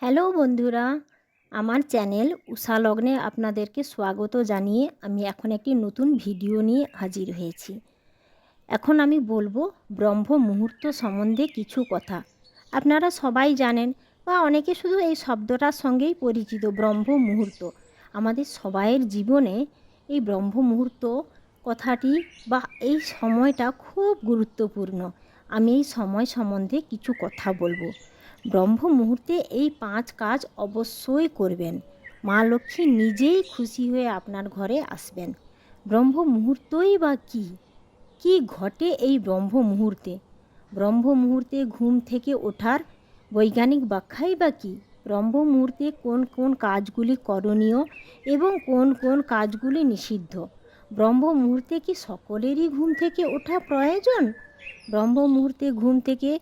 Hello বন্ধুরা, আমার channel উষা লগ্নে আপনাদেরকে স্বাগত জানিয়ে আমি এখন একটি নতুন ভিডিও নিয়ে হাজির হয়েছি। এখন আমি বলবো ব্রহ্ম মুহূর্ত সম্বন্ধে কিছু কথা। আপনারা সবাই জানেন বা অনেকে শুধু এই শব্দটার সঙ্গেই পরিচিত ব্রহ্ম মুহূর্ত। আমাদের সবাইয়ের জীবনে এই ব্রহ্ম মুহূর্ত কথাটি বা এই সময়টা খুব গুরুত্বপূর্ণ। আমি এই সময় সম্বন্ধে কিছু কথা বলবো। ব্রহ্ম মুহূর্তে এই 5 কাজ অবশ্যই করবেন। মা লক্ষ্মী নিজেই খুশি হয়ে আপনার ঘরে আসবেন। ব্রহ্ম মুহূর্তই বা কী? কি ঘটে এই ব্রহ্ম মুহূর্তে? ব্রহ্ম মুহূর্তে ঘুম থেকে ওঠার বৈজ্ঞানিক ব্যাখ্যাই বা কী? ব্রহ্ম মুহূর্তে কোন কোন কাজগুলি করণীয় এবং কোন কোন কাজগুলি নিষিদ্ধ? ব্রহ্ম মুহূর্তে কি সকলেরই ঘুম থেকে ওঠা প্রয়োজন? ব্রহ্ম মুহূর্তে ঘুম থেকে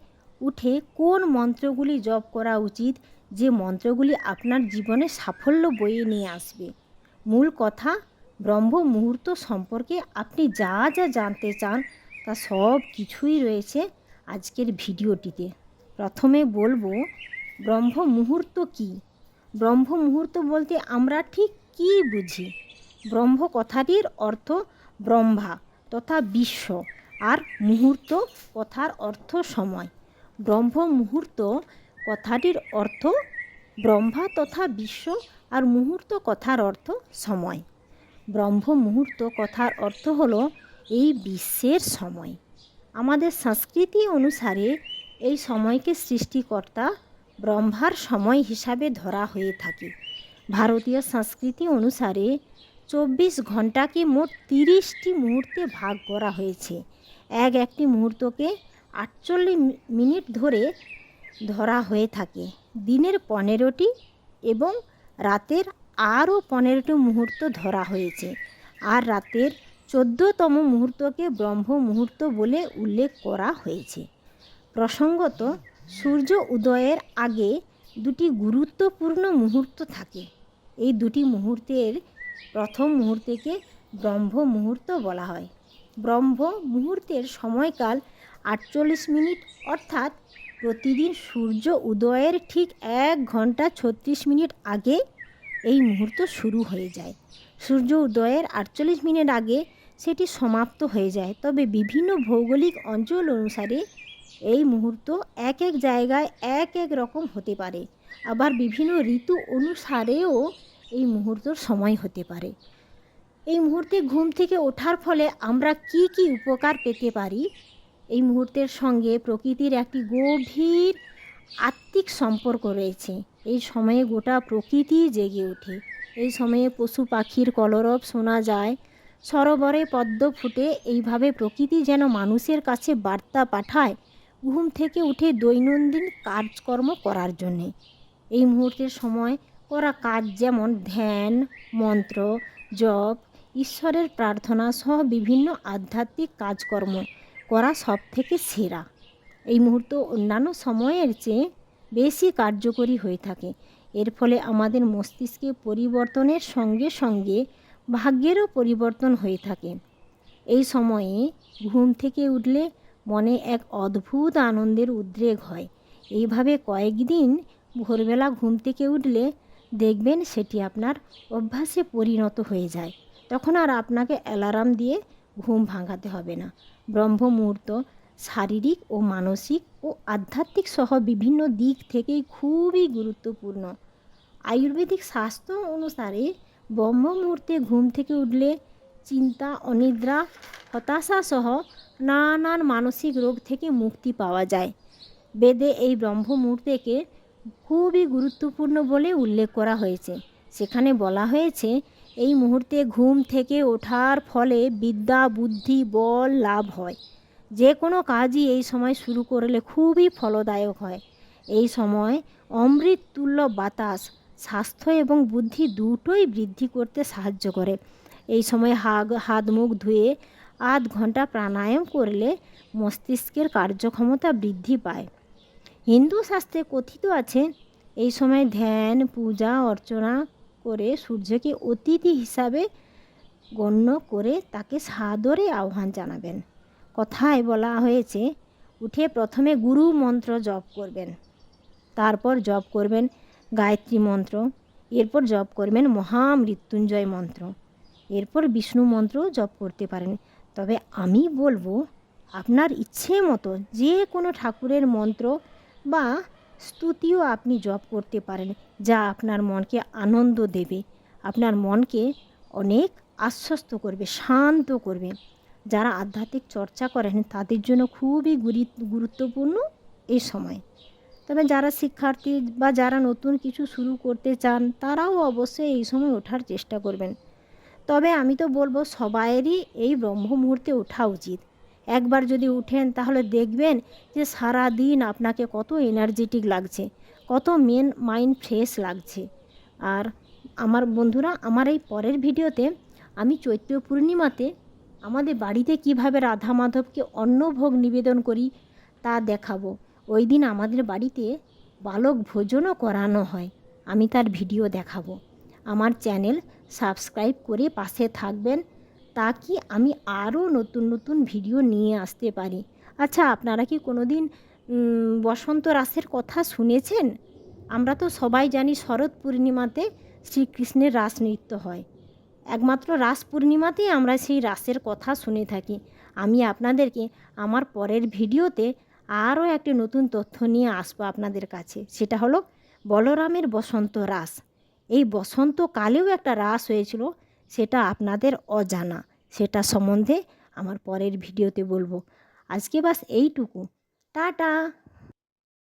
উঠে কোন মন্ত্রগুলি জপ করা উচিত, যে মন্ত্রগুলি আপনার জীবনে সাফল্য বয়ে নিয়ে আসবে? মূল কথা, ব্রহ্ম মুহূর্ত সম্পর্কে আপনি যা যা জানতে চান তা সব কিছুই রয়েছে আজকের ভিডিওটিতে। প্রথমে বলবো ব্রহ্ম মুহূর্ত কী। ব্রহ্ম মুহূর্ত বলতে আমরা ঠিক কী বুঝি? ব্রহ্ম কথাটির অর্থ ব্রহ্মা তথা বিশ্ব, আর মুহূর্ত কথার অর্থ সময়। ব্রহ্ম মুহূর্ত কথাটির অর্থ ব্রহ্মা তথা বিশ্ব, আর মুহূর্ত কথার অর্থ সময়। ব্রহ্ম মুহূর্ত কথার অর্থ হলো এই বিশ্বের সময়। আমাদের সংস্কৃতি অনুসারে এই সময়কে সৃষ্টিকর্তা ব্রহ্মার সময় হিসাবে ধরা হয়ে থাকে। ভারতীয় সংস্কৃতি অনুসারে 24 ঘন্টাকে মোট 30টি মুহূর্তে ভাগ করা হয়েছে। একটি মুহূর্তকে 48 মিনিট ধরে ধরা হয়ে থাকে। দিনের 15টি এবং রাতের আরও 15টি মুহূর্ত ধরা হয়েছে, আর রাতের 14তম মুহূর্তকে ব্রহ্ম মুহূর্ত বলে উল্লেখ করা হয়েছে। প্রসঙ্গত, সূর্য উদয়ের আগে দুটি গুরুত্বপূর্ণ মুহূর্ত থাকে। এই দুটি মুহূর্তের প্রথম মুহূর্তকে ব্রহ্ম মুহূর্ত বলা হয়। ব্রহ্ম মুহূর্তের সময়কাল 48 মিনিট, অর্থাৎ প্রতিদিন সূর্য উদয়ের ঠিক 1 ঘন্টা 36 মিনিট আগে এই মুহূর্ত শুরু হয়ে যায়। সূর্য উদয়ের 48 মিনিট আগে সেটি সমাপ্ত হয়ে যায়। তবে বিভিন্ন ভৌগোলিক অঞ্চল অনুসারে এই মুহূর্ত এক এক জায়গায় এক এক রকম হতে পারে। আবার বিভিন্ন ঋতু অনুসারেও এই মুহূর্তর সময় হতে পারে। এই মুহূর্তে ঘুম থেকে ওঠার ফলে আমরা কি কি উপকার পেতে পারি? এই মুহূর্তের সঙ্গে প্রকৃতির একটি গভীর আত্মিক সম্পর্ক রয়েছে। এই সময়ে গোটা প্রকৃতি জেগে ওঠে। এই সময়ে পশু পাখির কলরব শোনা যায়, সরোবরে পদ্ম ফুটে। এইভাবে প্রকৃতি যেন মানুষের কাছে বার্তা পাঠায় ঘুম থেকে উঠে দৈনন্দিন কাজকর্ম করার জন্যে। এই মুহূর্তের সময় করা কাজ যেমন ধ্যান, মন্ত্র জপ, ঈশ্বরের প্রার্থনা সহ বিভিন্ন আধ্যাত্মিক কাজকর্ম করা সব থেকে সেরা। এই মুহূর্ত অন্যান্য সময়ের চেয়ে বেশি কার্যকরী হয়ে থাকে। এর ফলে আমাদের মস্তিষ্কে পরিবর্তনের সঙ্গে সঙ্গে ভাগ্যেরও পরিবর্তন হয়ে থাকে। এই সময়ে ঘুম থেকে উঠলে মনে এক অদ্ভুত আনন্দের উদ্রেক হয়। এইভাবে কয়েকদিন ভোরবেলা ঘুম থেকে উঠলে দেখবেন সেটি আপনার অভ্যাসে পরিণত হয়ে যায়। তখন আর আপনাকে অ্যালার্ম দিয়ে ঘুম ভাঙাতে হবে না। ব্রহ্ম মুহূর্ত শারীরিক ও মানসিক ও আধ্যাত্মিক সহ বিভিন্ন দিক থেকেই খুবই গুরুত্বপূর্ণ। আয়ুর্বেদিক শাস্ত্র অনুসারে ব্রহ্ম মুহূর্তে ঘুম থেকে উঠলে চিন্তা, অনিদ্রা, হতাশা সহ নানান মানসিক রোগ থেকে মুক্তি পাওয়া যায়। বেদে এই ব্রহ্ম মুহূর্তকে খুবই গুরুত্বপূর্ণ বলে উল্লেখ করা হয়েছে। সেখানে বলা হয়েছে, এই মুহূর্তে ঘুম থেকে ওঠার ফলে বিদ্যা, বুদ্ধি, বল লাভ হয়। যে কোনো কাজই এই সময় শুরু করলে খুবই ফলদায়ক হয়। এই সময় অমৃত তুল্য বাতাস স্বাস্থ্য এবং বুদ্ধি দুটোই বৃদ্ধি করতে সাহায্য করে। এই সময় হাত মুখ ধুয়ে আধ ঘন্টা প্রাণায়াম করলে মস্তিষ্কের কার্যক্ষমতা বৃদ্ধি পায়। হিন্দু শাস্ত্রে কথিত আছে, এই সময় ধ্যান, পূজা অর্চনা করে সূর্যকে অতিথি হিসাবে গণ্য করে তাকে সাদরে আহ্বান জানাবেন। কথায় বলা হয়েছে, উঠে প্রথমে গুরু মন্ত্র জপ করবেন, তারপর জপ করবেন গায়ত্রী মন্ত্র, এরপর জপ করবেন মহামৃত্যুঞ্জয় মন্ত্র, এরপর বিষ্ণু মন্ত্র জপ করতে পারেন। তবে আমি বলবো আপনার ইচ্ছে মতো যে কোনো ঠাকুরের মন্ত্র বা স্তুতিও আপনি জপ করতে পারেন, যা আপনার মনকে আনন্দ দেবে, আপনার মনকে অনেক আশ্বস্ত করবে, শান্ত করবে। যারা আধ্যাত্মিক চর্চা করেন তাদের জন্য খুবই গুরুত্বপূর্ণ এই সময়। তবে যারা শিক্ষার্থী বা যারা নতুন কিছু শুরু করতে চান তারাও অবশ্যই এই সময় ওঠার চেষ্টা করবেন। তবে আমি তো বলবো সবাইয়েরই এই ব্রহ্ম মুহূর্তে ওঠা উচিত। একবার যদি উঠেন তাহলে দেখবেন যে সারা দিন আপনাকে কত এনার্জেটিক লাগছে, কত মাইন্ড ফ্রেশ লাগছে। আর আমার বন্ধুরা, আমার এই পরের ভিডিওতে আমি চৈত্র পূর্ণিমাতে আমাদের বাড়িতে কিভাবে রাধা মাধবকে অন্নভোগ নিবেদন করি তা দেখাবো। ওই দিন আমাদের বাড়িতে বালক ভোজনও করানো হয়, আমি তার ভিডিও দেখাবো। আমার চ্যানেল সাবস্ক্রাইব করে পাশে থাকবেন, তা কি আমি আরও নতুন নতুন ভিডিও নিয়ে আসতে পারি। আচ্ছা, আপনারা কি কোনো দিন বসন্ত রাসের কথা শুনেছেন? আমরা তো সবাই জানি শরৎ পূর্ণিমাতে শ্রীকৃষ্ণের রাস নৃত্য হয়। একমাত্র রাস পূর্ণিমাতেই আমরা সেই রাসের কথা শুনে থাকি। আমি আপনাদেরকে আমার পরের ভিডিওতে আরও একটি নতুন তথ্য নিয়ে আসবো আপনাদের কাছে। সেটা হলো বলরামের বসন্ত রাস। এই বসন্তকালেও একটা রাস হয়েছিল, সেটা আপনাদের অজানা। সেটা সম্বন্ধে আমার পরের ভিডিওতে বলবো। আজকে বাস এইটুকু। টাটা।